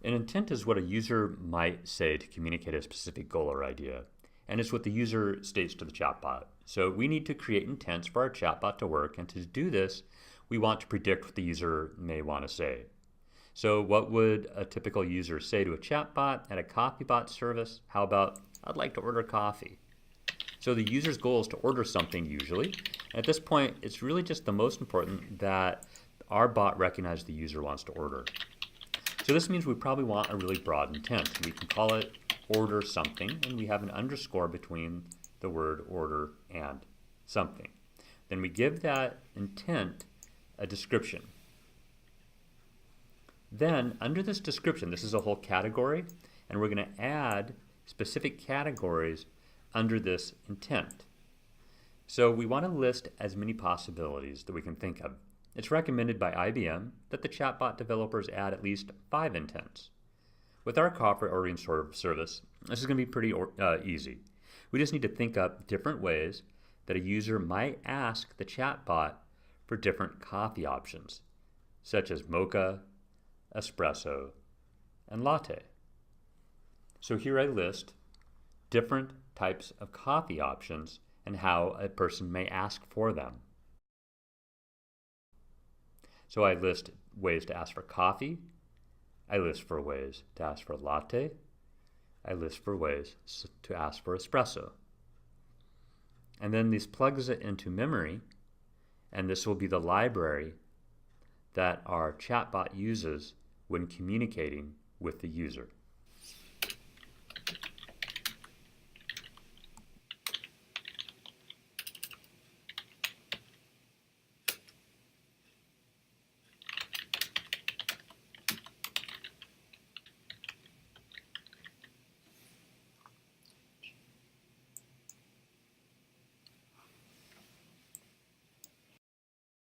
An intent is what a user might say to communicate a specific goal or idea, and it's what the user states to the chatbot. So we need to create intents for our chatbot to work, and to do this, we want to predict what the user may want to say. So what would a typical user say to a chatbot at a CoffeeBot service? How about, I'd like to order coffee. So the user's goal is to order something usually. And at this point, it's really just the most important that our bot recognize the user wants to order. So this means we probably want a really broad intent. We can call it order something, and we have an underscore between the word order and something. Then we give that intent a description. Then under this description, this is a whole category, and we're going to add specific categories under this intent. So we want to list as many possibilities that we can think of. It's recommended by IBM that the chatbot developers add at least 5 intents. With our coffee ordering service, this is going to be pretty easy. We just need to think up different ways that a user might ask the chatbot for different coffee options, such as mocha, espresso, and latte. So here I list different types of coffee options and how a person may ask for them. So I list ways to ask for coffee, I list for ways to ask for latte, I list for ways to ask for espresso. And then this plugs it into memory, and this will be the library that our chatbot uses when communicating with the user.